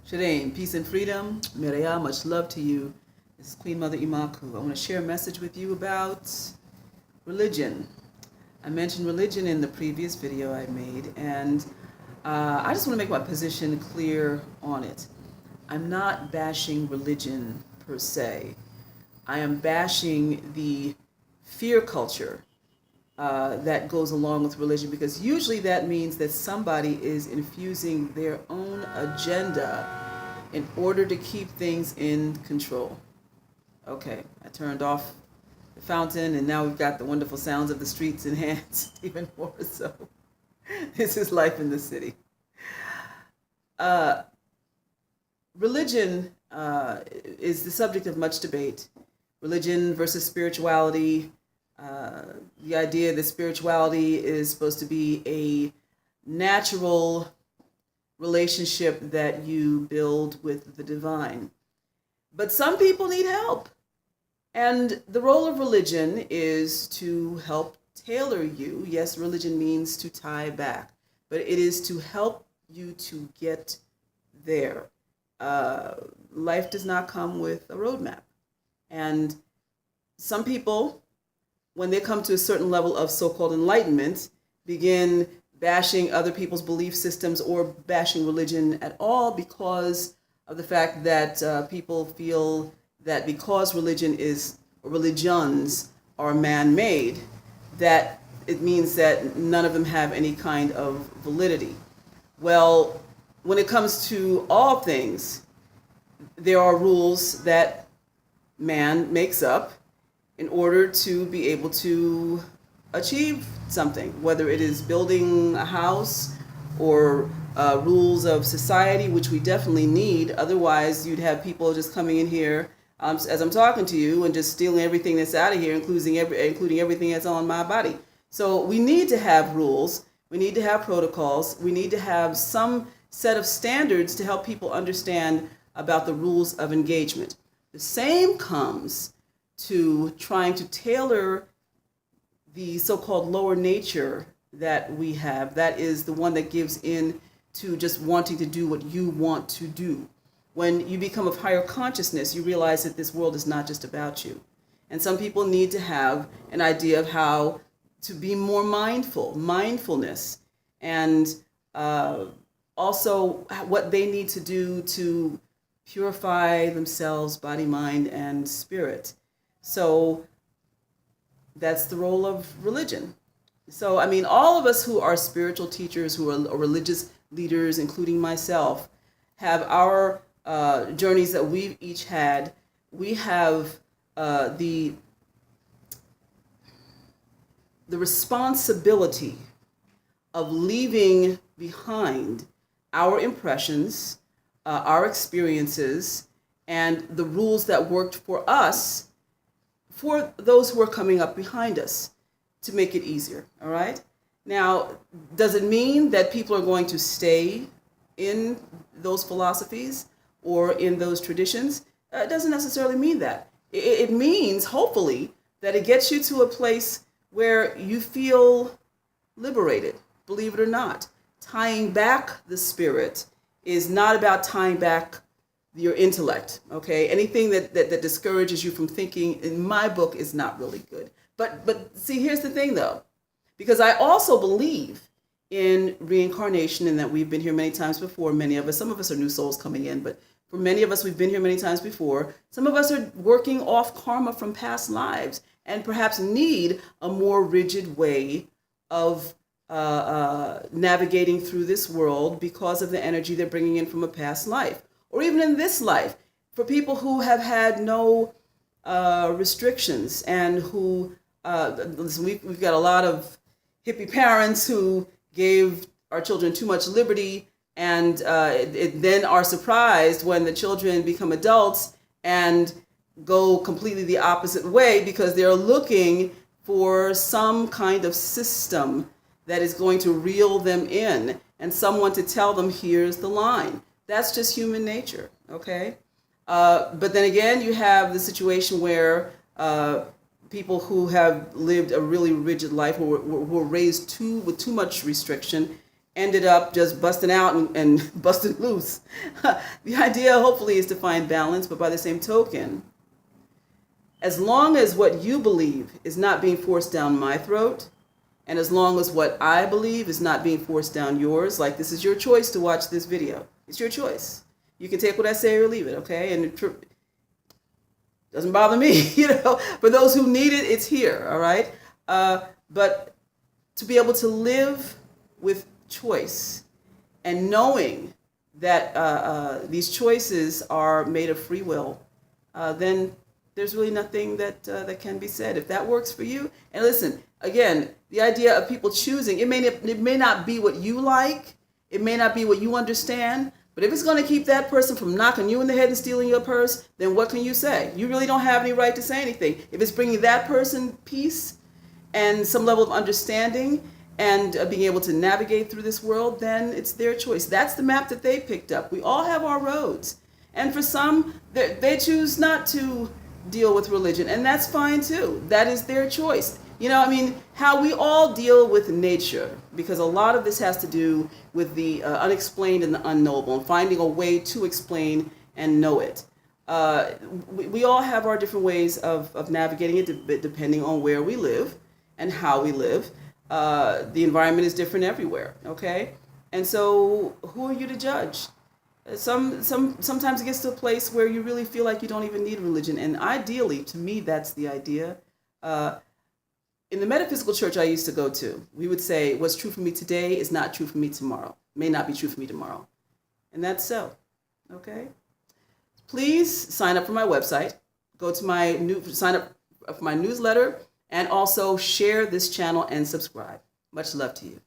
Shadain, peace and freedom. Mireya, much love to you. This is Queen Mother Imakhu. I want to share a message with you about religion. I mentioned religion in the previous video I made, and I just want to make my position clear on it. I'm not bashing religion per se. I am bashing the fear culture that goes along with religion, because usually that means that somebody is infusing their own agenda in order to keep things in control. Okay, I turned off the fountain and now we've got the wonderful sounds of the streets enhanced even more so. This is life in the city. Religion is the subject of much debate. Religion versus spirituality. The idea that spirituality is supposed to be a natural relationship that you build with the divine. But some people need help. And the role of religion is to help tailor you. Yes, religion means to tie back, but it is to help you to get there. Life does not come with a roadmap. And some people, when they come to a certain level of so-called enlightenment, begin bashing other people's belief systems or bashing religion at all because of the fact that people feel that because religions are man-made, that it means that none of them have any kind of validity. Well, when it comes to all things, there are rules that man makes up in order to be able to achieve something, whether it is building a house or rules of society, which we definitely need. Otherwise, you'd have people just coming in here as I'm talking to you and just stealing everything that's out of here, including everything that's on my body. So we need to have rules. We need to have protocols. We need to have some set of standards to help people understand about the rules of engagement. The same comes to trying to tailor the so-called lower nature that we have. That is the one that gives in to just wanting to do what you want to do. When you become of higher consciousness, you realize that this world is not just about you. And some people need to have an idea of how to be more mindfulness, and also what they need to do to purify themselves, body, mind, and spirit. So that's the role of religion. So, I mean, all of us who are spiritual teachers, who are religious leaders, including myself, have our journeys that we've each had. We have the responsibility of leaving behind our impressions, our experiences, and the rules that worked for us for those who are coming up behind us to make it easier, all right? Now, does it mean that people are going to stay in those philosophies or in those traditions? It doesn't necessarily mean that. It means, hopefully, that it gets you to a place where you feel liberated, believe it or not. Tying back the spirit is not about tying back your intellect, okay? Anything that discourages you from thinking, in my book, is not really good. But see, here's the thing, though. Because I also believe in reincarnation, and that we've been here many times before, many of us. Some of us are new souls coming in, but for many of us, we've been here many times before. Some of us are working off karma from past lives and perhaps need a more rigid way of navigating through this world because of the energy they're bringing in from a past life. Or even in this life, for people who have had no restrictions and who, listen, we've got a lot of hippie parents who gave our children too much liberty and then are surprised when the children become adults and go completely the opposite way because they're looking for some kind of system that is going to reel them in and someone to tell them, here's the line. That's just human nature, okay? But then again, you have the situation where people who have lived a really rigid life, who were raised with too much restriction, ended up just busting out and busting loose. The idea, hopefully, is to find balance, but by the same token, as long as what you believe is not being forced down my throat, and as long as what I believe is not being forced down yours, like this is your choice to watch this video. It's your choice. You can take what I say or leave it, okay? And it doesn't bother me, For those who need it, it's here, all right? But to be able to live with choice and knowing that these choices are made of free will, then there's really nothing that can be said. If that works for you, and listen, again, the idea of people choosing, it may not be what you like, it may not be what you understand, but if it's going to keep that person from knocking you in the head and stealing your purse, then what can you say? You really don't have any right to say anything. If it's bringing that person peace and some level of understanding and being able to navigate through this world, then it's their choice. That's the map that they picked up. We all have our roads. And for some, they choose not to deal with religion, and that's fine too. That is their choice. How we all deal with nature, because a lot of this has to do with the unexplained and the unknowable, and finding a way to explain and know it. We all have our different ways of navigating it depending on where we live and how we live. The environment is different everywhere, okay? And so who are you to judge? Sometimes it gets to a place where you really feel like you don't even need religion. And ideally, to me, that's the idea. In the metaphysical church I used to go to, we would say, what's true for me today is not true for me tomorrow. May not be true for me tomorrow. And that's so, okay? Please sign up for my website. Go to sign up for my newsletter, and also share this channel and subscribe. Much love to you.